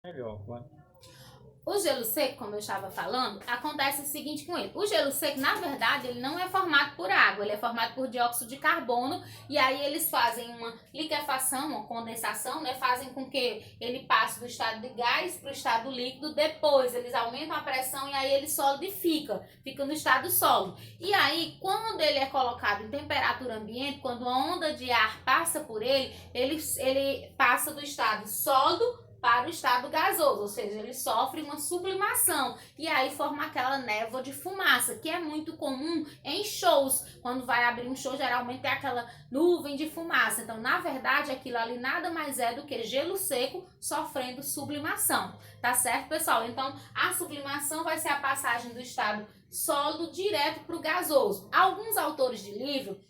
Melhor, claro. O gelo seco, como eu estava falando, acontece o seguinte com ele. O gelo seco, na verdade, ele não é formado por água, ele é formado por dióxido de carbono, e aí eles fazem uma liquefação, uma condensação, né? Fazem com que ele passe do estado de gás para o estado líquido, depois eles aumentam a pressão e aí ele solidifica, fica no estado sólido. E aí, quando ele é colocado em temperatura ambiente, quando a onda de ar passa por ele passa do estado sólido para o estado gasoso, ou seja, ele sofre uma sublimação e aí forma aquela névoa de fumaça, que é muito comum em shows. Quando vai abrir um show, geralmente tem aquela nuvem de fumaça. Então, na verdade, aquilo ali nada mais é do que gelo seco sofrendo sublimação, tá certo, pessoal? Então, a sublimação vai ser a passagem do estado sólido direto para o gasoso. Alguns autores de livro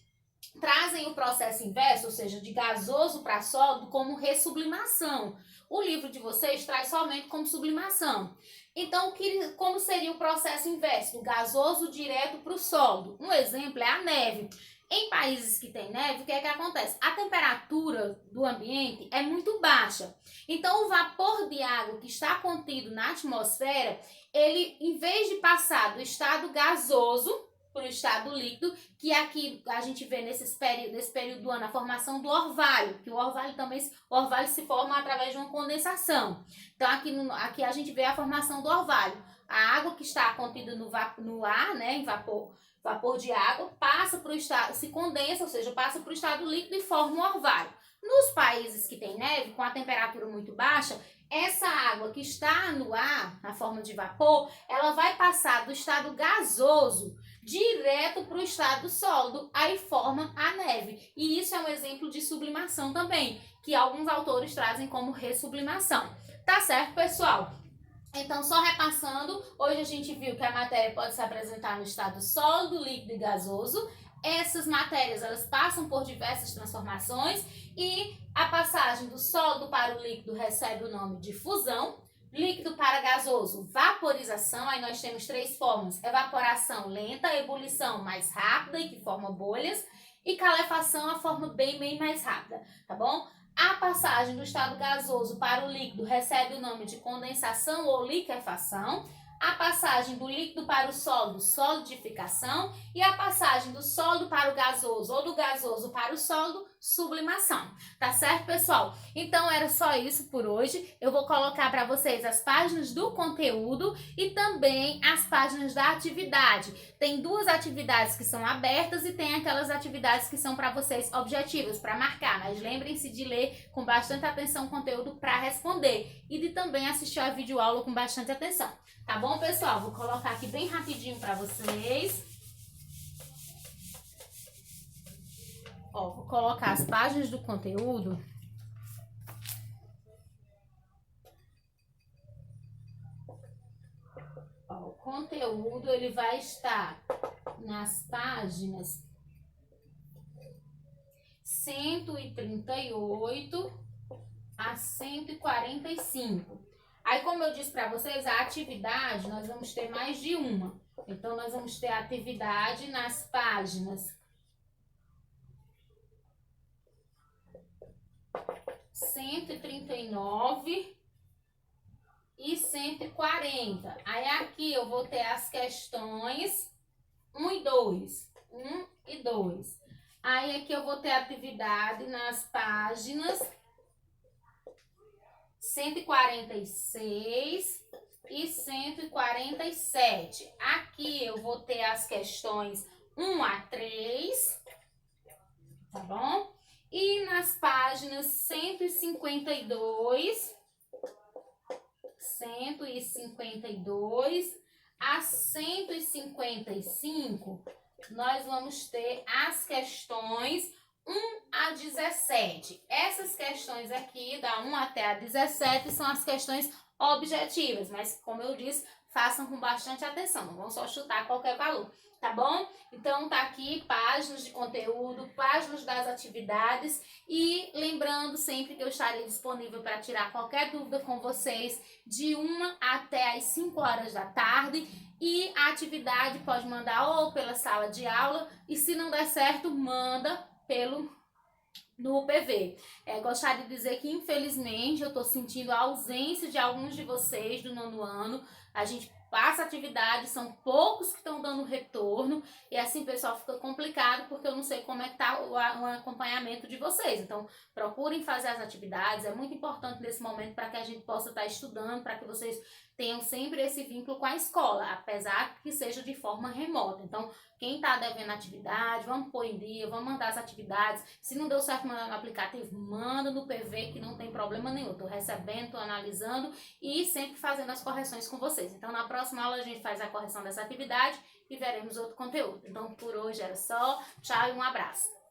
trazem o processo inverso, ou seja, de gasoso para sólido, como ressublimação. O livro de vocês traz somente como sublimação. Então, como seria o processo inverso, do gasoso direto para o sólido? Um exemplo é a neve. Em países que tem neve, o que é que acontece? A temperatura do ambiente é muito baixa. Então, o vapor de água que está contido na atmosfera, ele, em vez de passar do estado gasoso para o estado líquido, que aqui a gente vê nesse período do ano a formação do orvalho, que o orvalho se forma através de uma condensação. Então aqui a gente vê a formação do orvalho. A água que está contida no ar, né, em vapor de água, passa para o estado, se condensa, ou seja, passa para o estado líquido e forma um orvalho. Nos países que tem neve, com a temperatura muito baixa, essa água que está no ar, na forma de vapor, ela vai passar do estado gasoso direto para o estado sólido, aí forma a neve. E isso é um exemplo de sublimação também, que alguns autores trazem como ressublimação. Tá certo, pessoal? Então, só repassando, hoje a gente viu que a matéria pode se apresentar no estado sólido, líquido e gasoso. Essas matérias, elas passam por diversas transformações e a passagem do sólido para o líquido recebe o nome de fusão. Líquido para gasoso, vaporização, aí nós temos três formas: evaporação lenta, ebulição mais rápida e que forma bolhas, e calefação, a forma bem mais rápida, tá bom? A passagem do estado gasoso para o líquido recebe o nome de condensação ou liquefação. A passagem do líquido para o sólido, solidificação, e a passagem do sólido para o gasoso ou do gasoso para o sólido, sublimação. Tá certo, pessoal? Então era só isso por hoje. Eu vou colocar para vocês as páginas do conteúdo e também as páginas da atividade. Tem duas atividades que são abertas e tem aquelas atividades que são para vocês objetivas, para marcar, mas lembrem-se de ler com bastante atenção o conteúdo para responder e de também assistir a videoaula com bastante atenção. Tá bom, pessoal? Vou colocar aqui bem rapidinho para vocês. Ó, vou colocar as páginas do conteúdo. Ó, o conteúdo, ele vai estar nas páginas 138 a 145. Aí, como eu disse para vocês, a atividade, nós vamos ter mais de uma. Então, nós vamos ter a atividade nas páginas 139 e 140. Aí, aqui eu vou ter as questões 1 e 2. 1 e 2. Aí, aqui eu vou ter a atividade nas páginas 146 e 147. Aqui eu vou ter as questões 1 a 3, tá bom? E nas páginas 152 a 155, nós vamos ter as questões 1 a 17. Essas questões aqui, da 1 até a 17, são as questões objetivas, mas como eu disse, façam com bastante atenção, não vão só chutar qualquer valor, tá bom? Então tá aqui páginas de conteúdo, páginas das atividades e lembrando sempre que eu estarei disponível para tirar qualquer dúvida com vocês de 1 até as 5 horas da tarde. E a atividade pode mandar ou pela sala de aula e se não der certo, manda pelo no PV. Gostaria de dizer que, infelizmente, eu estou sentindo a ausência de alguns de vocês do nono ano. A gente passa atividade, são poucos que estão dando retorno, e assim, pessoal, fica complicado, porque eu não sei como é que tá o acompanhamento de vocês. Então, procurem fazer as atividades, é muito importante nesse momento para que a gente possa estar estudando, para que vocês tenham sempre esse vínculo com a escola, apesar que seja de forma remota. Então, quem está devendo atividade, vamos pôr em dia, vamos mandar as atividades. Se não deu certo mandar no aplicativo, manda no PV, que não tem problema nenhum. Estou recebendo, estou analisando e sempre fazendo as correções com vocês. Então, na próxima aula a gente faz a correção dessa atividade e veremos outro conteúdo. Então, por hoje era só. Tchau e um abraço.